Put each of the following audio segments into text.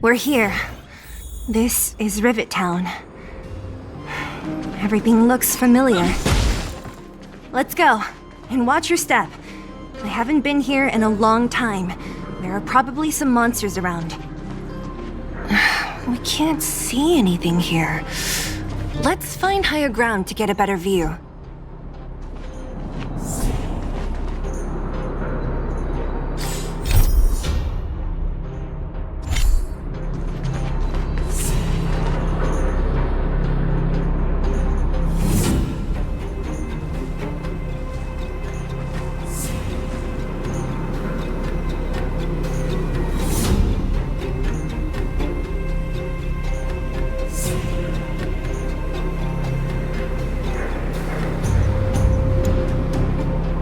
We're here. This is Rivet Town. Everything looks familiar. Let's go, and watch your step. I haven't been here in a long time. There are probably some monsters around. We can't see anything here. Let's find higher ground to get a better view.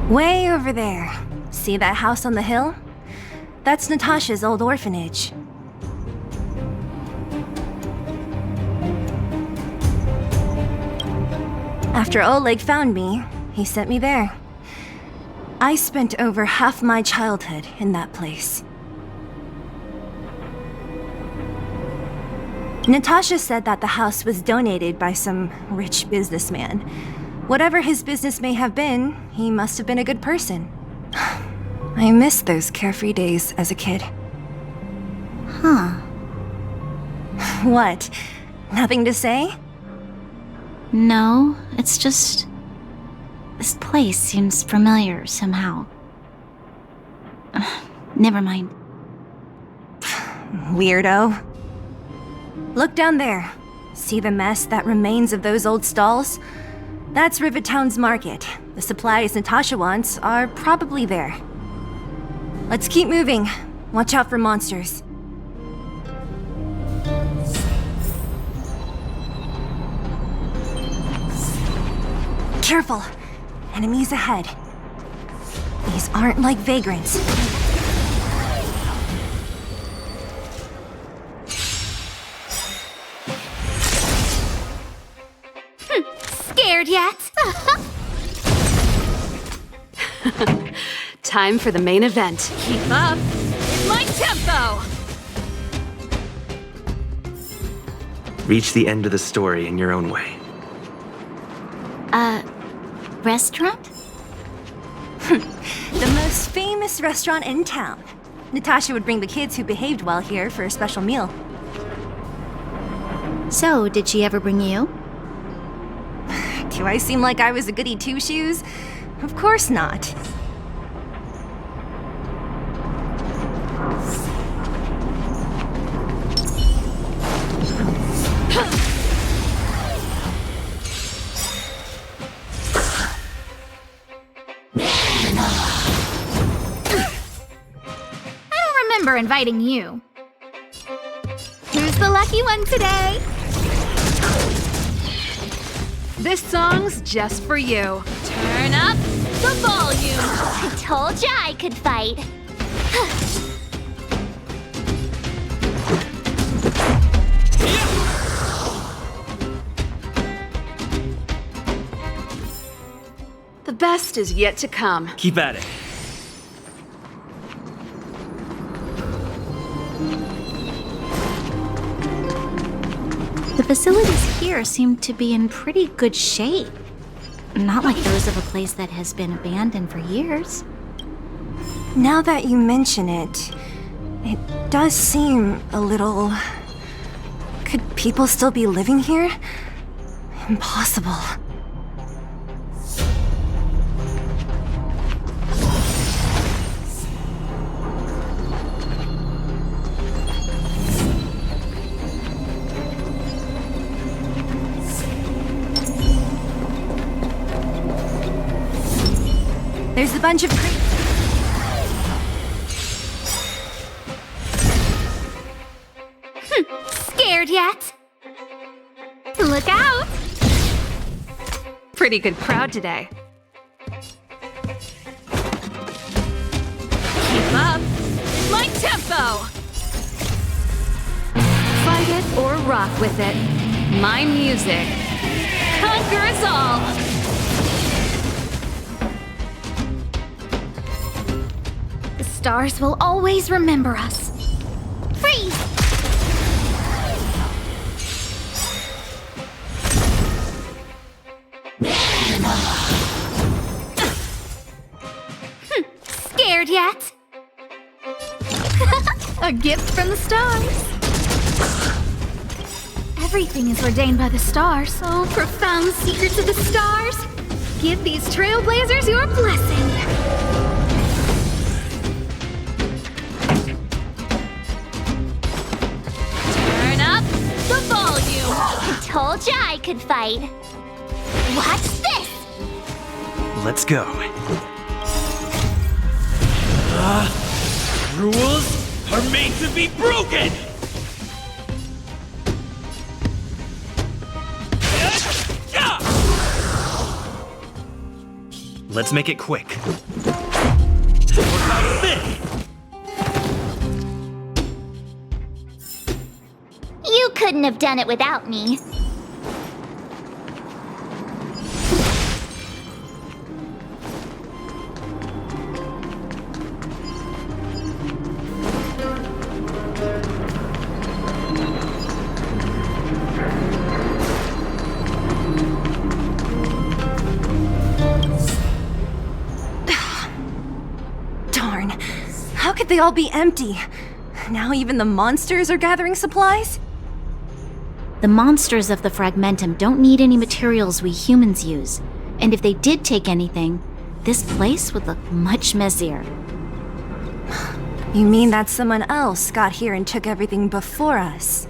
Way over there. See that house on the hill? That's Natasha's old orphanage. After Oleg found me, he sent me there. I spent over half my childhood in that place. Natasha said that the house was donated by some rich businessman. Whatever his business may have been, he must have been a good person. I miss those carefree days as a kid. Huh. What? Nothing to say? No, it's just... this place seems familiar somehow. Never mind. Weirdo. Look down there. See the mess that remains of those old stalls? That's Rivet Town's market. The supplies Natasha wants are probably there. Let's keep moving. Watch out for monsters. Careful! Enemies ahead. These aren't like vagrants. Scared yet? Time for the main event. Keep up with my tempo! Reach the end of the story in your own way. Restaurant? The most famous restaurant in town. Natasha would bring the kids who behaved well here for a special meal. So, did she ever bring you? Do I seem like I was a goody two-shoes? Of course not. I don't remember inviting you. Who's the lucky one today? This song's just for you. Turn up the volume. I told ya I could fight. The best is yet to come. Keep at it. The facilities here seem to be in pretty good shape. Not like those of a place that has been abandoned for years. Now that you mention it, it does seem a little... Could people still be living here? Impossible. There's a bunch of Scared yet? Look out! Pretty good crowd today. Keep up with my tempo. Fight it or rock with it. My music conquers all. The stars will always remember us. Freeze! A gift from the stars. Everything is ordained by the stars. Oh, profound secrets of the stars. Give these trailblazers your blessing. Turn up the volume. I told ya I could fight. Watch this! Let's go. Rules are made to be broken! Let's make it quick. What about this? You couldn't have done it without me. Darn. How could they all be empty? Now even the monsters are gathering supplies? The monsters of the Fragmentum don't need any materials we humans use. And if they did take anything, this place would look much messier. You mean that someone else got here and took everything before us?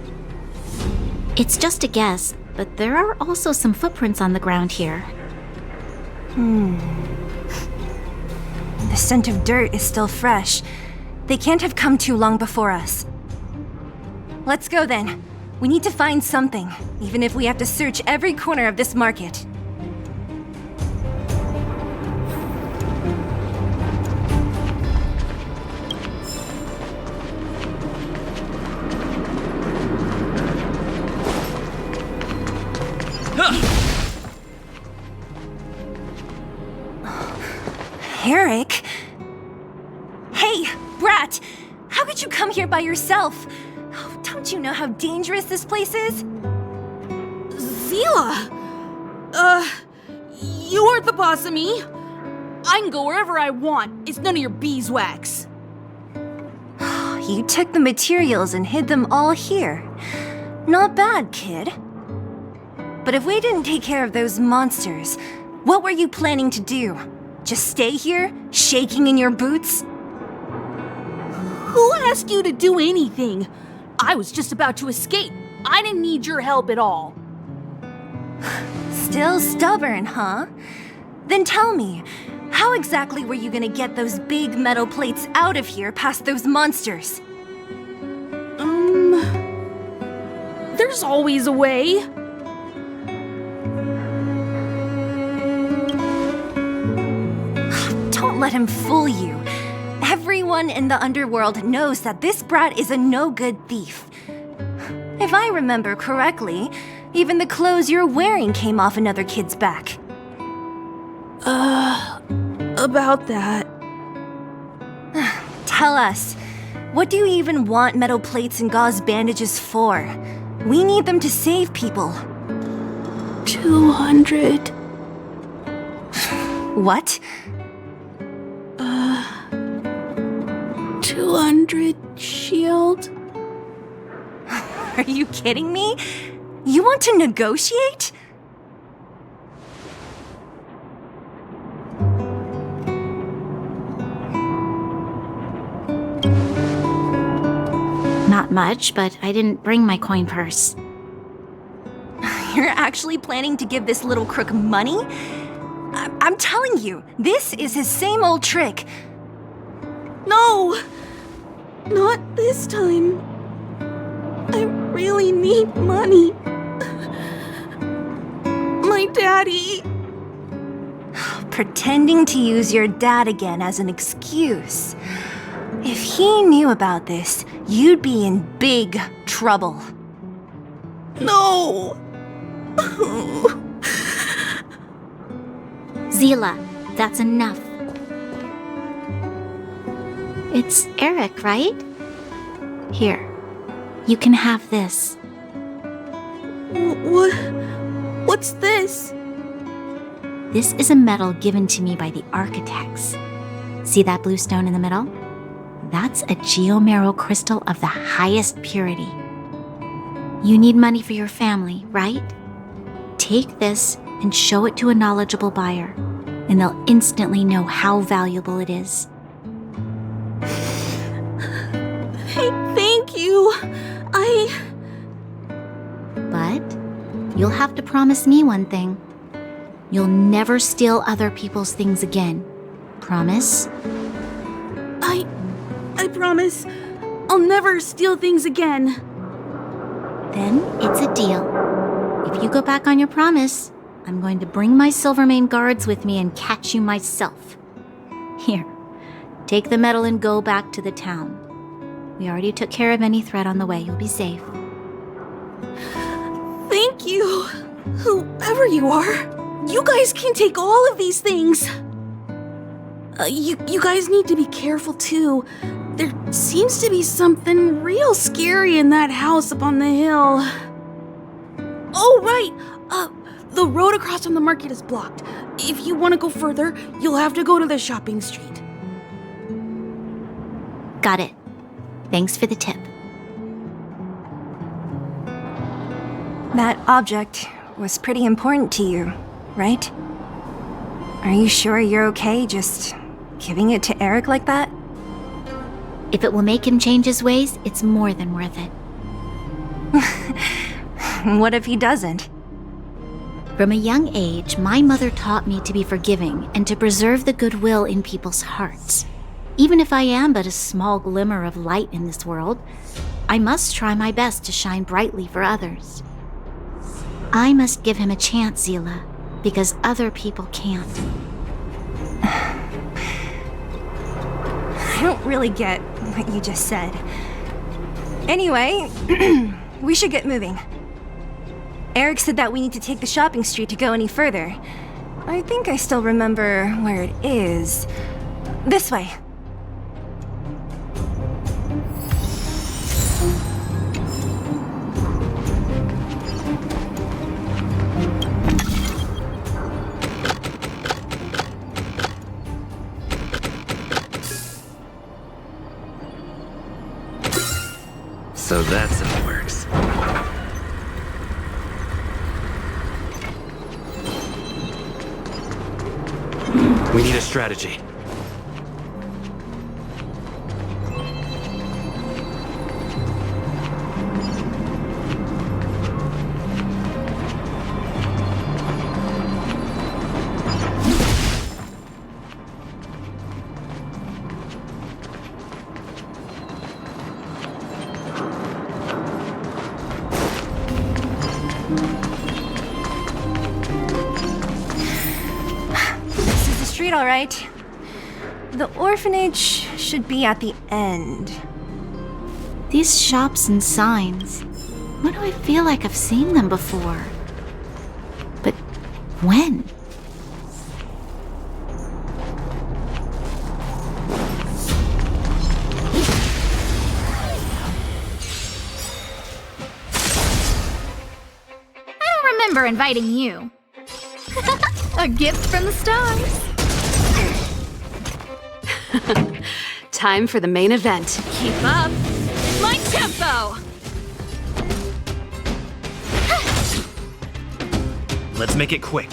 It's just a guess, but there are also some footprints on the ground here. The scent of dirt is still fresh. They can't have come too long before us. Let's go then. We need to find something, even if we have to search every corner of this market. Eric? Hey, Brat! How could you come here by yourself? Oh, don't you know how dangerous this place is? Zila! You aren't the boss of me. I can go wherever I want. It's none of your beeswax. You took the materials and hid them all here. Not bad, kid. But if we didn't take care of those monsters, what were you planning to do? Just stay here, shaking in your boots? Who asked you to do anything? I was just about to escape. I didn't need your help at all. Still stubborn, huh? Then tell me, how exactly were you gonna get those big metal plates out of here past those monsters? There's always a way. Don't let him fool you. Everyone in the underworld knows that this brat is a no-good thief. If I remember correctly, even the clothes you're wearing came off another kid's back. About that. Tell us, what do you even want metal plates and gauze bandages for? We need them to save people. 200. What? 200 shield. Are you kidding me? You want to negotiate? Not much, but I didn't bring my coin purse. You're actually planning to give this little crook money? I'm telling you, this is his same old trick. No! Not this time. I really need money. My daddy. Pretending to use your dad again as an excuse. If he knew about this, you'd be in big trouble. No! Zila, that's enough. It's Eric, right? Here, you can have this. What's this? This is a medal given to me by the architects. See that blue stone in the middle? That's a geomarrow crystal of the highest purity. You need money for your family, right? Take this and show it to a knowledgeable buyer, and they'll instantly know how valuable it is. Thank you. But you'll have to promise me one thing. You'll never steal other people's things again. Promise? I promise. I'll never steal things again. Then it's a deal. If you go back on your promise, I'm going to bring my Silvermane guards with me and catch you myself. Here, take the medal and go back to the town. We already took care of any threat on the way. You'll be safe. Thank you. Whoever you are, you guys can take all of these things. You guys need to be careful too. There seems to be something real scary in that house up on the hill. Oh, right. The road across from the market is blocked. If you want to go further, you'll have to go to the shopping street. Got it. Thanks for the tip. That object was pretty important to you, right? Are you sure you're okay just giving it to Eric like that? If it will make him change his ways, it's more than worth it. What if he doesn't? From a young age, my mother taught me to be forgiving and to preserve the goodwill in people's hearts. Even if I am but a small glimmer of light in this world, I must try my best to shine brightly for others. I must give him a chance, Zila, because other people can't. I don't really get what you just said. Anyway, we should get moving. Eric said that we need to take the shopping street to go any further. I think I still remember where it is. This way. So that's how it works. We need a strategy. All right. The orphanage should be at the end. These shops and signs, why do I feel like I've seen them before? But when? I don't remember inviting you. A gift from the stars. Time for the main event. Keep up. My tempo. Let's make it quick.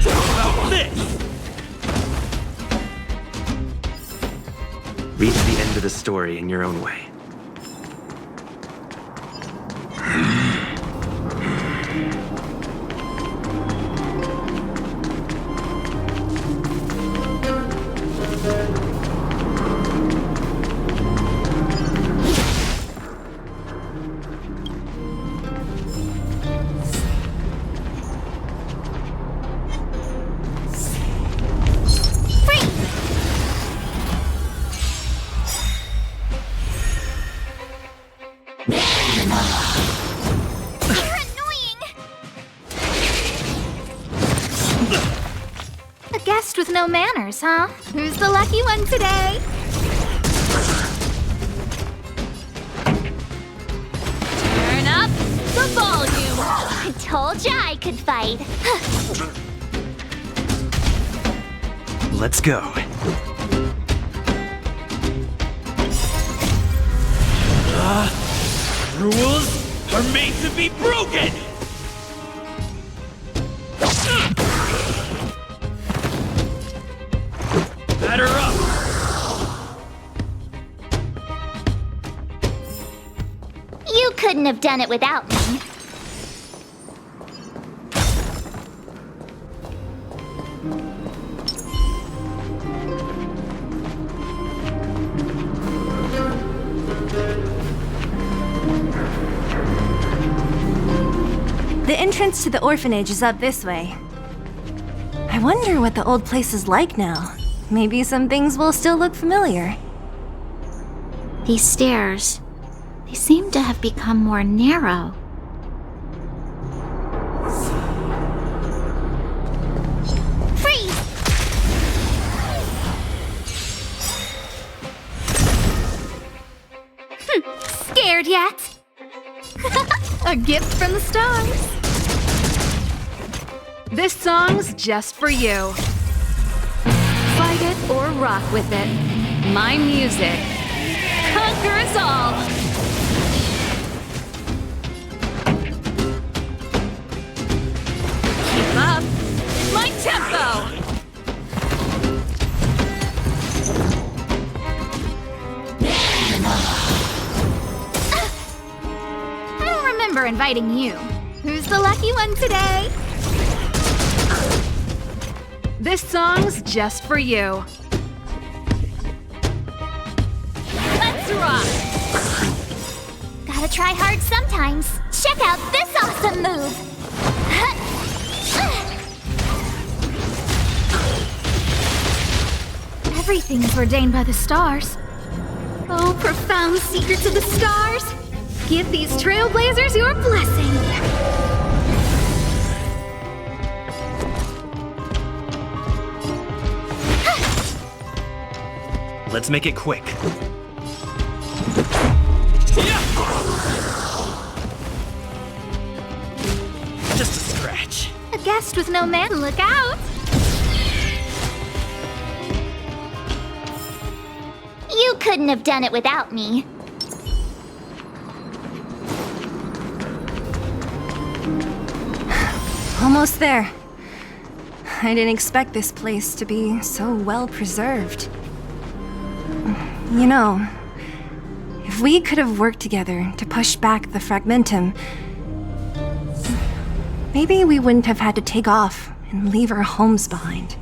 How about this? Reach the end of the story in your own way. With no manners, huh? Who's the lucky one today? Turn up the volume. I told ya I could fight. Let's go. Rules are made to be broken! Batter up! You couldn't have done it without me. The entrance to the orphanage is up this way. I wonder what the old place is like now. Maybe some things will still look familiar. These stairs, they seem to have become more narrow. Freeze! Scared yet? A gift from the stars. This song's just for you. Fight it or rock with it. My music. Conquer us all! Keep up! My tempo! I don't remember inviting you. Who's the lucky one today? This song's just for you. Let's rock! Gotta try hard sometimes. Check out this awesome move! Everything's ordained by the stars. Oh, profound secrets of the stars! Give these trailblazers your blessing! Let's make it quick. Just a scratch. A guest with no man, look out! You couldn't have done it without me. Almost there. I didn't expect this place to be so well preserved. You know, if we could have worked together to push back the Fragmentum, maybe we wouldn't have had to take off and leave our homes behind.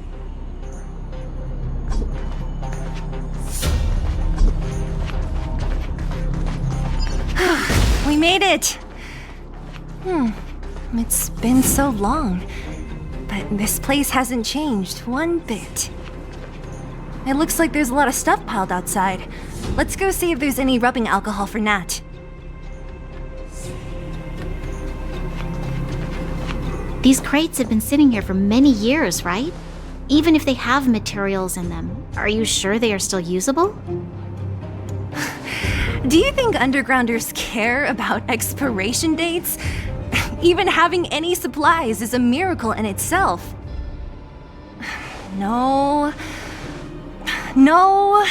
We made it! It's been so long, but this place hasn't changed one bit. It looks like there's a lot of stuff piled outside. Let's go see if there's any rubbing alcohol for Nat. These crates have been sitting here for many years, right? Even if they have materials in them, are you sure they are still usable? Do you think undergrounders care about expiration dates? Even having any supplies is a miracle in itself. No. No.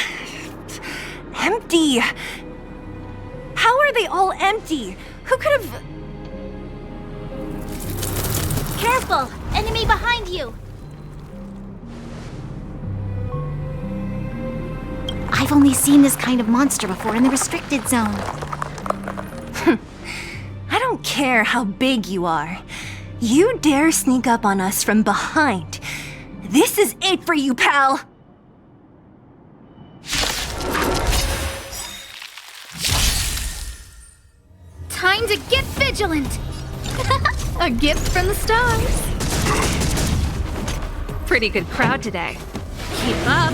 Empty. How are they all empty? Who could have... Careful! Enemy behind you! I've only seen this kind of monster before in the restricted zone. I don't care how big you are. You dare sneak up on us from behind. This is it for you, pal! Time to get vigilant! A gift from the stars. Pretty good crowd today. Keep up!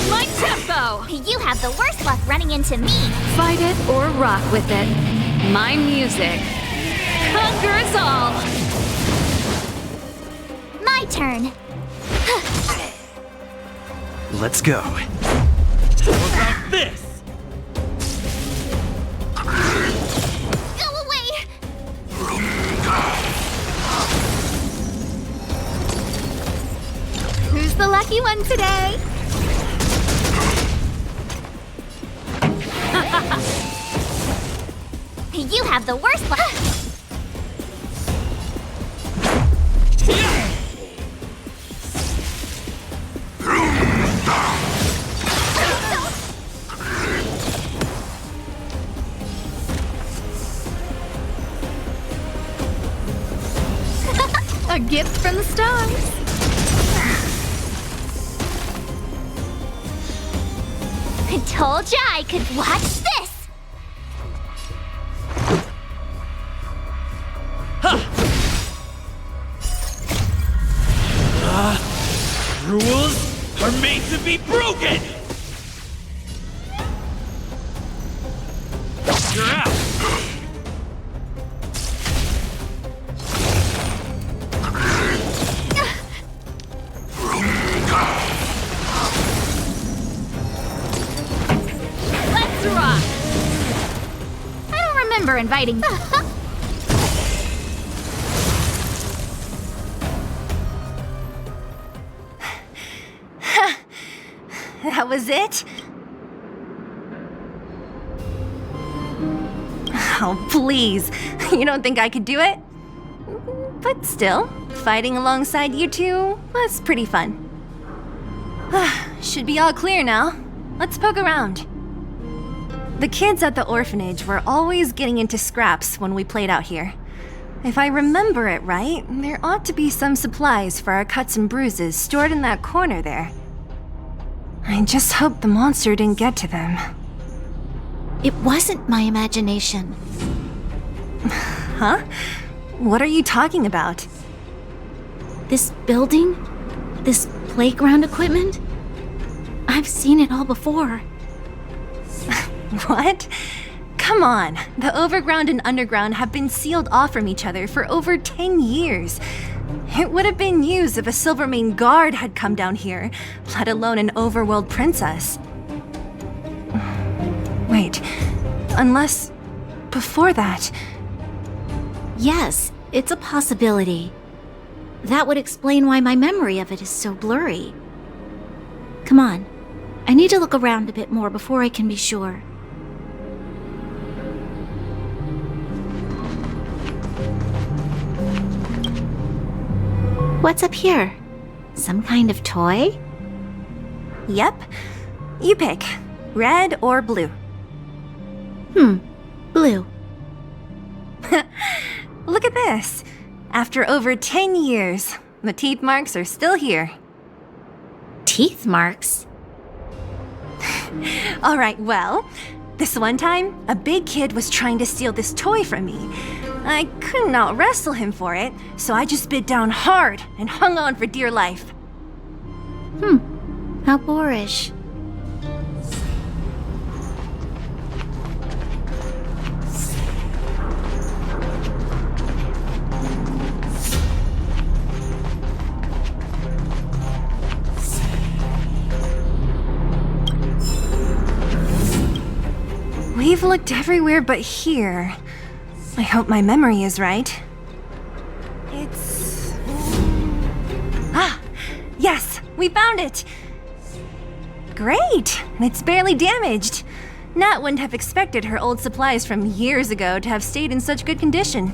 My tempo! You have the worst luck running into me. Fight it or rock with it. My music. Conquer us all! My turn. Let's go. How about this? Go away! Who's the lucky one today? have the worst luck. A gift from the stars. I told ya I could watch this! Rules are made to be broken! You're out! Let's rock. I don't remember inviting. That was it? Oh, please. You don't think I could do it? But still, fighting alongside you two was pretty fun. Should be all clear now. Let's poke around. The kids at the orphanage were always getting into scraps when we played out here. If I remember it right, there ought to be some supplies for our cuts and bruises stored in that corner there. I just hope the monster didn't get to them. It wasn't my imagination. Huh? What are you talking about? This building? This playground equipment? I've seen it all before. What? Come on. The overground and underground have been sealed off from each other for over 10 years. It would have been news if a Silvermane guard had come down here, let alone an overworld princess. Wait, unless before that. Yes, it's a possibility. That would explain why my memory of it is so blurry. Come on, I need to look around a bit more before I can be sure. What's up here? Some kind of toy? Yep. You pick. Red or blue. Blue. Look at this. After over 10 years, the teeth marks are still here. Teeth marks? All right, well, this one time, a big kid was trying to steal this toy from me. I couldn't out-wrestle him for it, so I just bit down hard and hung on for dear life. How boorish. We've looked everywhere but here. I hope my memory is right. It's... Ah! Yes! We found it! Great! It's barely damaged. Nat wouldn't have expected her old supplies from years ago to have stayed in such good condition.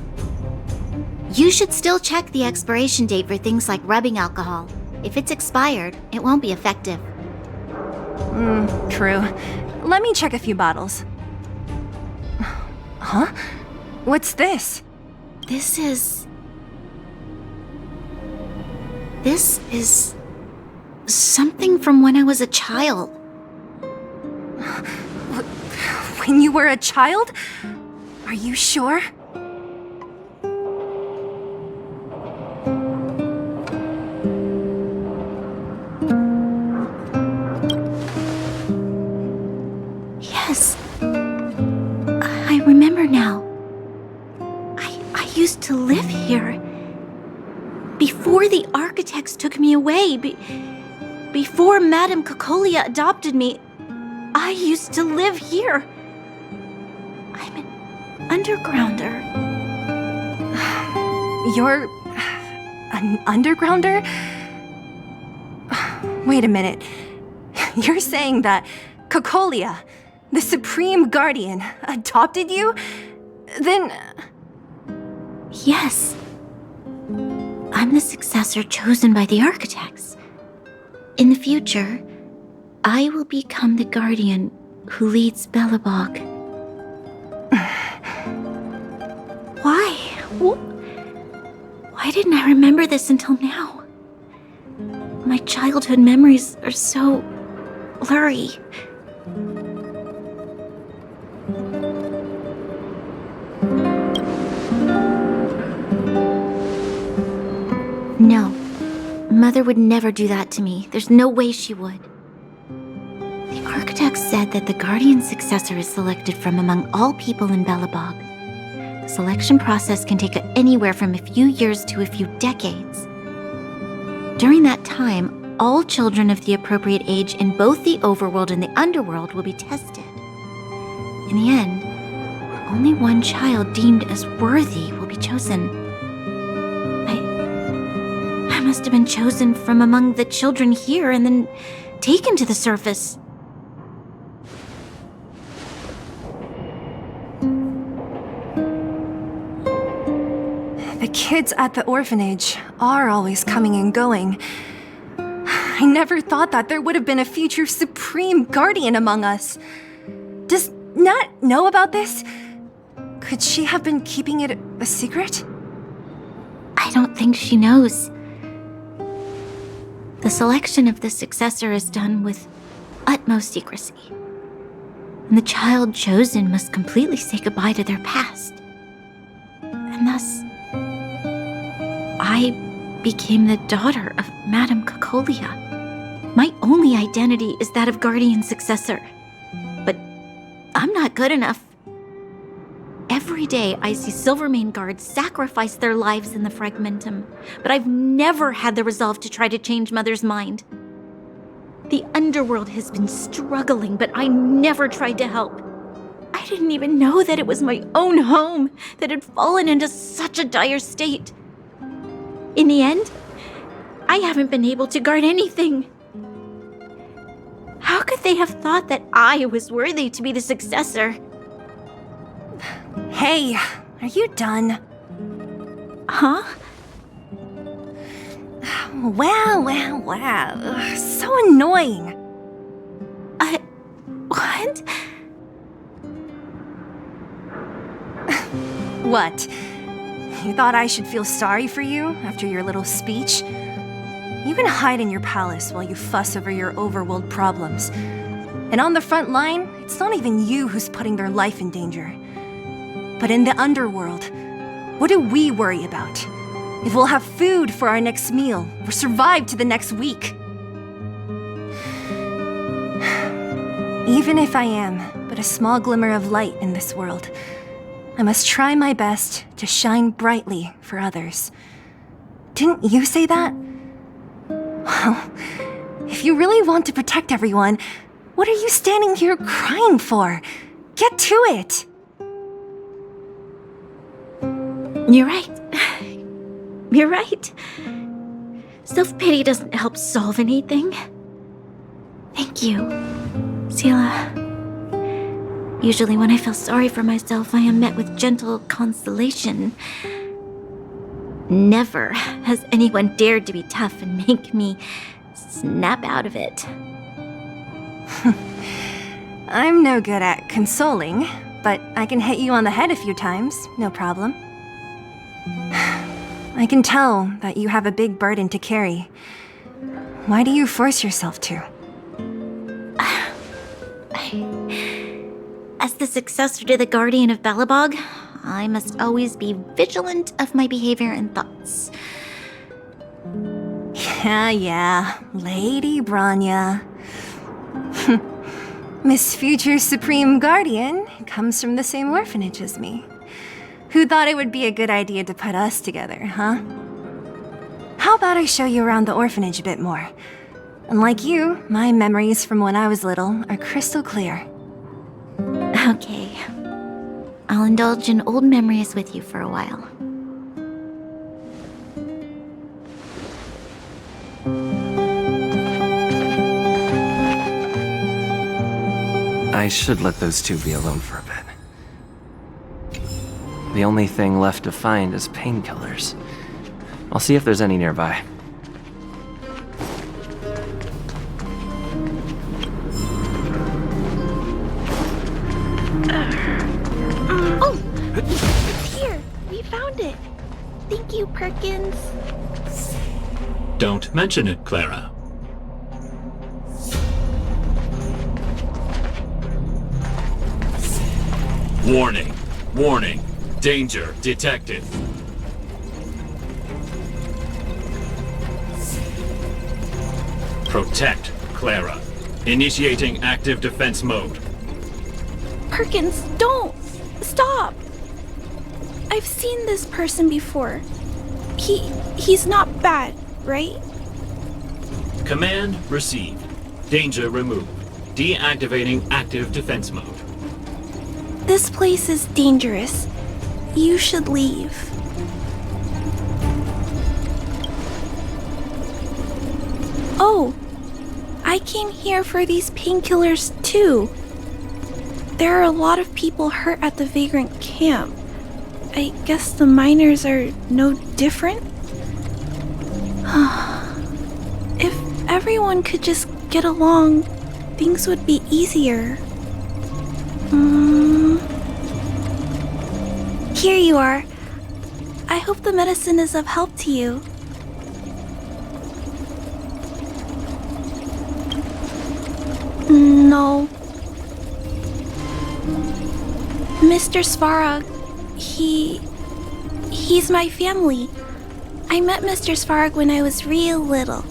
You should still check the expiration date for things like rubbing alcohol. If it's expired, it won't be effective. True. Let me check a few bottles. Huh? What's this? This is something from when I was a child. When you were a child? Are you sure? Yes. I remember now. I used to live here. Before the architects took me away, before Madame Cocolia adopted me, I used to live here. I'm an undergrounder. You're... an undergrounder? Wait a minute. You're saying that Cocolia, the Supreme Guardian, adopted you? Then... Yes. I'm the successor chosen by the architects. In the future, I will become the guardian who leads Belobog. Why? Why didn't I remember this until now? My childhood memories are so blurry. No, Mother would never do that to me. There's no way she would. The architects said that the guardian successor is selected from among all people in Belobog. The selection process can take anywhere from a few years to a few decades. During that time, all children of the appropriate age in both the overworld and the underworld will be tested. In the end, only one child deemed as worthy will be chosen. I must have been chosen from among the children here and then taken to the surface. The kids at the orphanage are always coming and going. I never thought that there would have been a future supreme guardian among us. Does Nat know about this? Could she have been keeping it a secret? I don't think she knows. The selection of the successor is done with utmost secrecy. And the child chosen must completely say goodbye to their past. And thus, I became the daughter of Madame Cocolia. My only identity is that of guardian successor. But I'm not good enough. Every day I see Silvermane guards sacrifice their lives in the Fragmentum, but I've never had the resolve to try to change Mother's mind. The underworld has been struggling, but I never tried to help. I didn't even know that it was my own home that had fallen into such a dire state. In the end, I haven't been able to guard anything. How could they have thought that I was worthy to be the successor? Hey, are you done? Huh? Wow. Ugh, so annoying. What? What? You thought I should feel sorry for you after your little speech? You can hide in your palace while you fuss over your overworld problems. And on the front line, it's not even you who's putting their life in danger. But in the underworld, what do we worry about? If we'll have food for our next meal, or survive to the next week. Even if I am but a small glimmer of light in this world, I must try my best to shine brightly for others. Didn't you say that? Well, if you really want to protect everyone, what are you standing here crying for? Get to it! You're right. You're right. Self-pity doesn't help solve anything. Thank you, Sela. Usually when I feel sorry for myself, I am met with gentle consolation. Never has anyone dared to be tough and make me snap out of it. I'm no good at consoling, but I can hit you on the head a few times, no problem. I can tell that you have a big burden to carry. Why do you force yourself to? As the successor to the Guardian of Belobog, I must always be vigilant of my behavior and thoughts. Yeah, Lady Branya. Miss Future Supreme Guardian comes from the same orphanage as me. Who thought it would be a good idea to put us together, huh? How about I show you around the orphanage a bit more? Unlike you, my memories from when I was little are crystal clear. Okay. I'll indulge in old memories with you for a while. I should let those two be alone for a bit. The only thing left to find is painkillers. I'll see if there's any nearby. Oh! It's here! We found it! Thank you, Perkins. Don't mention it, Clara. Warning. Warning. Danger detected. Protect Clara. Initiating active defense mode. Perkins, don't! Stop! I've seen this person before. He's not bad, right? Command received. Danger removed. Deactivating active defense mode. This place is dangerous. You should leave. Oh, I came here for these painkillers too. There are a lot of people hurt at the Vagrant camp. I guess the miners are no different? If everyone could just get along, things would be easier. Here you are. I hope the medicine is of help to you. No. Mr. Svarog, he's my family. I met Mr. Svarog when I was real little.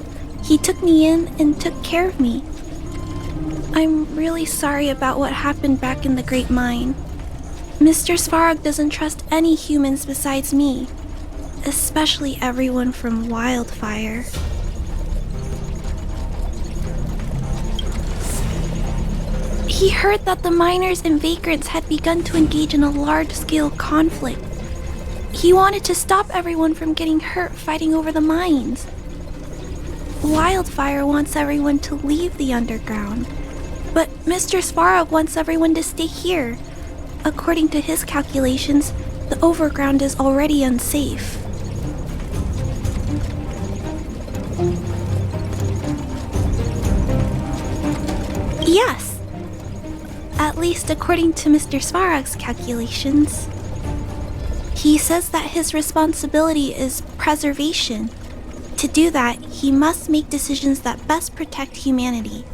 He took me in and took care of me. I'm really sorry about what happened back in the Great Mine. Mr. Svarog doesn't trust any humans besides me, especially everyone from Wildfire. He heard that the miners and vagrants had begun to engage in a large-scale conflict. He wanted to stop everyone from getting hurt fighting over the mines. Wildfire wants everyone to leave the underground, but Mr. Svarog wants everyone to stay here. According to his calculations, the overground is already unsafe. Yes. At least according to Mr. Svarog's calculations. He says that his responsibility is preservation. To do that, he must make decisions that best protect humanity.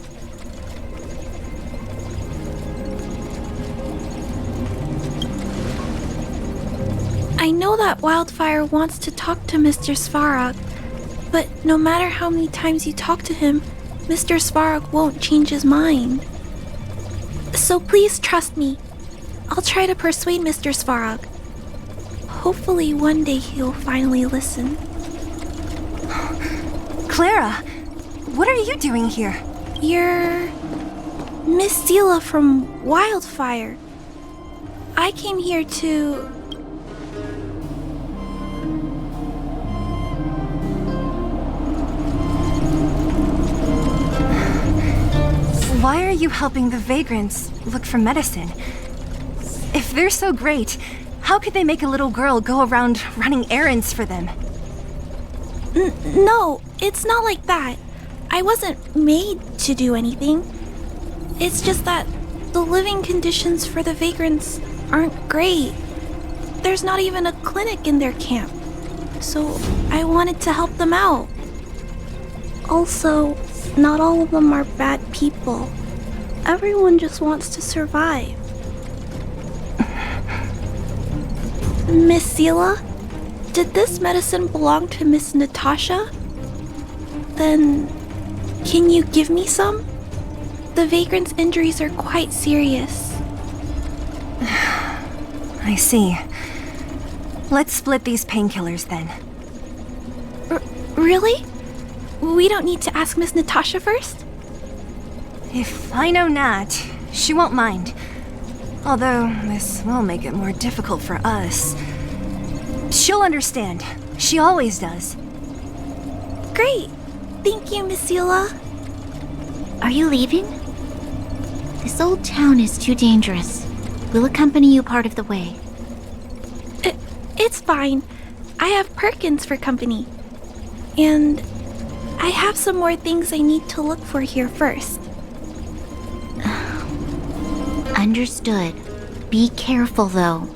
I know that Wildfire wants to talk to Mr. Svarog, but no matter how many times you talk to him, Mr. Svarog won't change his mind. So please trust me. I'll try to persuade Mr. Svarog. Hopefully one day he'll finally listen. Clara, what are you doing here? You're Miss Seela from Wildfire. I came here to... Why are you helping the vagrants look for medicine? If they're so great, how could they make a little girl go around running errands for them? No, it's not like that. I wasn't made to do anything. It's just that the living conditions for the vagrants aren't great. There's not even a clinic in their camp. So I wanted to help them out. Also, not all of them are bad people. Everyone just wants to survive. Miss Seela, did this medicine belong to Miss Natasha? Then, can you give me some? The vagrant's injuries are quite serious. I see. Let's split these painkillers then. Really? We don't need to ask Miss Natasha first? If I know Nat, she won't mind. Although, this will make it more difficult for us. She'll understand. She always does. Great! Thank you, Miss Seela. Are you leaving? This old town is too dangerous. We'll accompany you part of the way. It's fine. I have Perkins for company. And I have some more things I need to look for here first. Understood. Be careful, though.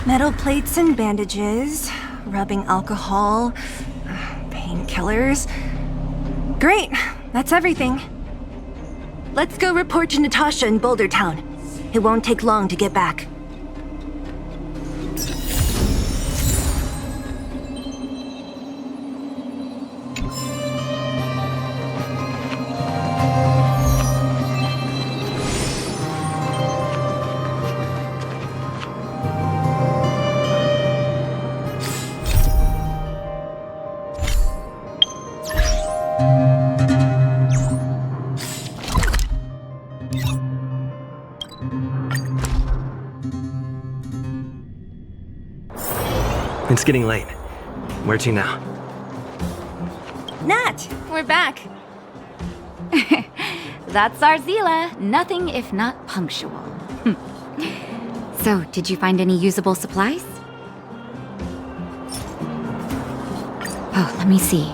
Metal plates and bandages, rubbing alcohol, painkillers. Great, that's everything. Let's go report to Natasha in Boulder Town. It won't take long to get back. It's getting late. Where to now? Nat, we're back. That's our Zila. Nothing if not punctual. So, did you find any usable supplies? Oh, let me see.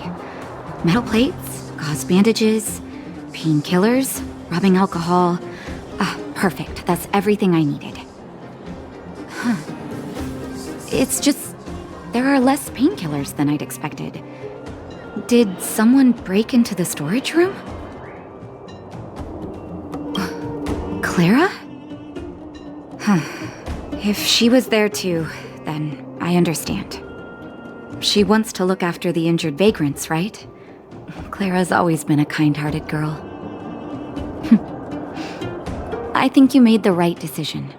Metal plates, gauze bandages, painkillers, rubbing alcohol. Ah, perfect. That's everything I needed. Huh. It's just, there are less painkillers than I'd expected. Did someone break into the storage room? Clara? Huh. If she was there too, then I understand. She wants to look after the injured vagrants, right? Clara's always been a kind-hearted girl. I think you made the right decision.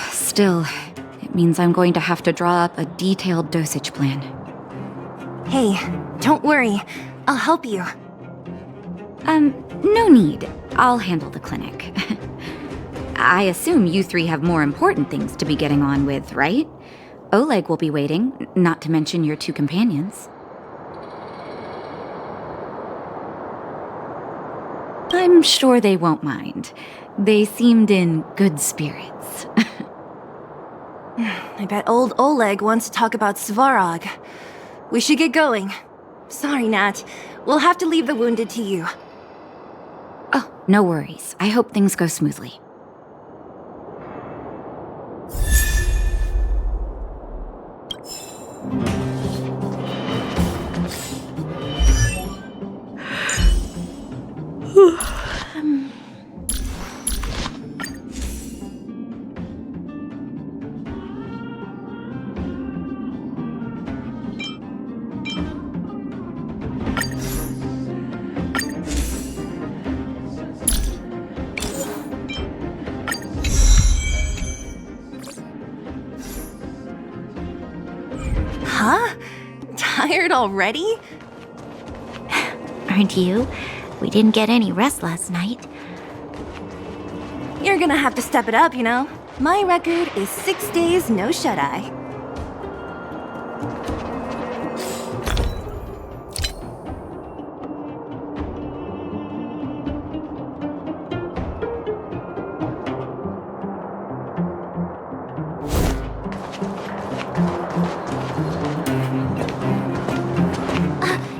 Still, it means I'm going to have to draw up a detailed dosage plan. Hey, don't worry. I'll help you. No need. I'll handle the clinic. I assume you three have more important things to be getting on with, right? Oleg will be waiting, not to mention your two companions. I'm sure they won't mind. They seemed in good spirits. I bet old Oleg wants to talk about Svarog. We should get going. Sorry, Nat. We'll have to leave the wounded to you. Oh, no worries. I hope things go smoothly. Huh? Tired already? Aren't you? We didn't get any rest last night. You're gonna have to step it up, you know? My record is 6 days, no shut-eye.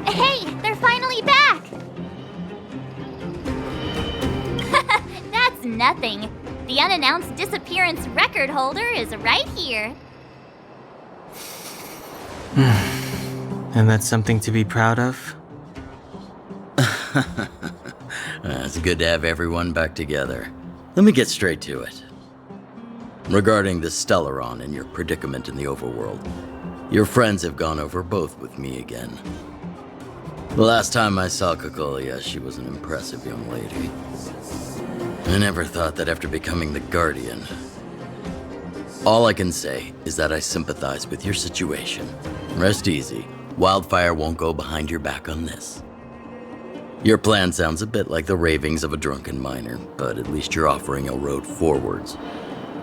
Hey, they're finally back! That's nothing. The unannounced disappearance record holder is right here. And that's something to be proud of? It's good to have everyone back together. Let me get straight to it. Regarding the Stellaron and your predicament in the overworld, your friends have gone over both with me again. The last time I saw Kokolia, she was an impressive young lady. I never thought that after becoming the Guardian. All I can say is that I sympathize with your situation. Rest easy. Wildfire won't go behind your back on this. Your plan sounds a bit like the ravings of a drunken miner, but at least you're offering a road forwards.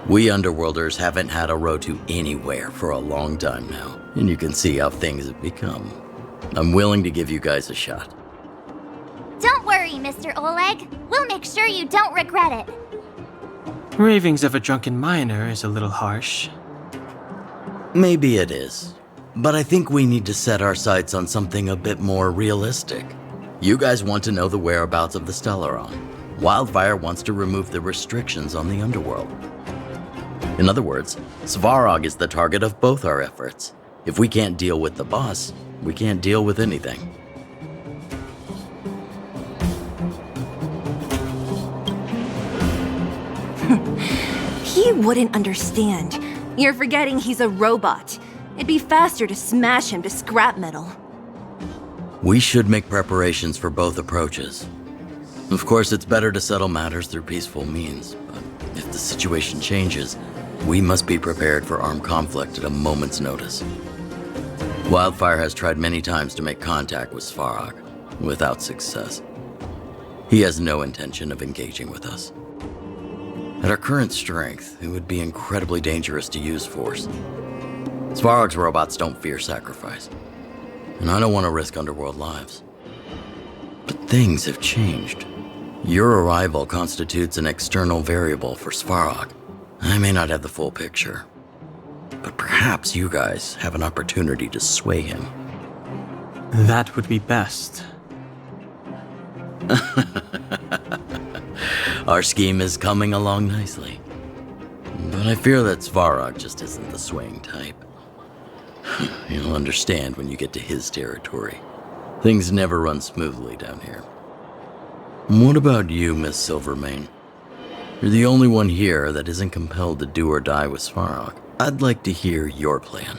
We Underworlders haven't had a road to anywhere for a long time now, and you can see how things have become. I'm willing to give you guys a shot. Don't worry, Mr. Oleg. We'll make sure you don't regret it. Ravings of a drunken miner is a little harsh. Maybe it is, but I think we need to set our sights on something a bit more realistic. You guys want to know the whereabouts of the Stellaron. Wildfire wants to remove the restrictions on the Underworld. In other words, Svarog is the target of both our efforts. If we can't deal with the boss, we can't deal with anything. He wouldn't understand. You're forgetting he's a robot. It'd be faster to smash him to scrap metal. We should make preparations for both approaches. Of course, it's better to settle matters through peaceful means, but if the situation changes, we must be prepared for armed conflict at a moment's notice. Wildfire has tried many times to make contact with Svarog, without success. He has no intention of engaging with us. At our current strength, it would be incredibly dangerous to use force. Svarog's robots don't fear sacrifice, and I don't want to risk Underworld lives. But things have changed. Your arrival constitutes an external variable for Svarog. I may not have the full picture, but perhaps you guys have an opportunity to sway him. That would be best. Our scheme is coming along nicely, but I fear that Svarog just isn't the swaying type. You'll understand when you get to his territory. Things never run smoothly down here. What about you, Miss Silvermane? You're the only one here that isn't compelled to do or die with Svarog. I'd like to hear your plan.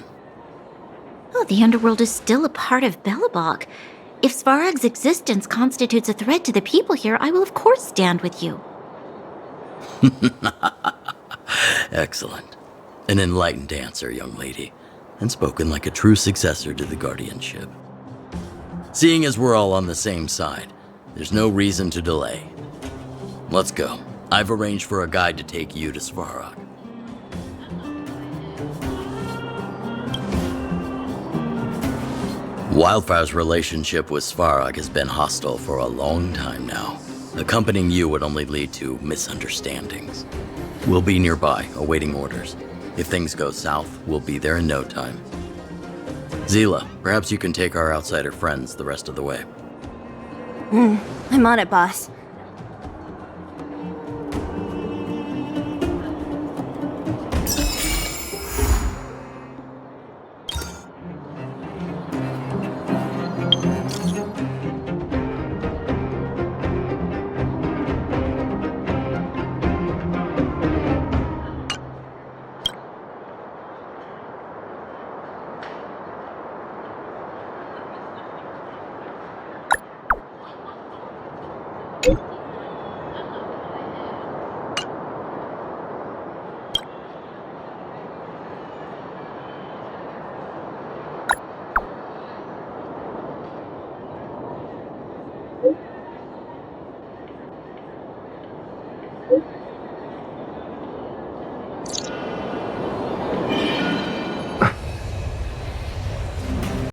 Oh, the Underworld is still a part of Belobog. If Svarog's existence constitutes a threat to the people here, I will of course stand with you. Excellent. An enlightened answer, young lady, and spoken like a true successor to the guardianship. Seeing as we're all on the same side, there's no reason to delay. Let's go. I've arranged for a guide to take you to Svarog. Wildfire's relationship with Svarog has been hostile for a long time now. Accompanying you would only lead to misunderstandings. We'll be nearby, awaiting orders. If things go south, we'll be there in no time. Zila, perhaps you can take our outsider friends the rest of the way. I'm on it, boss.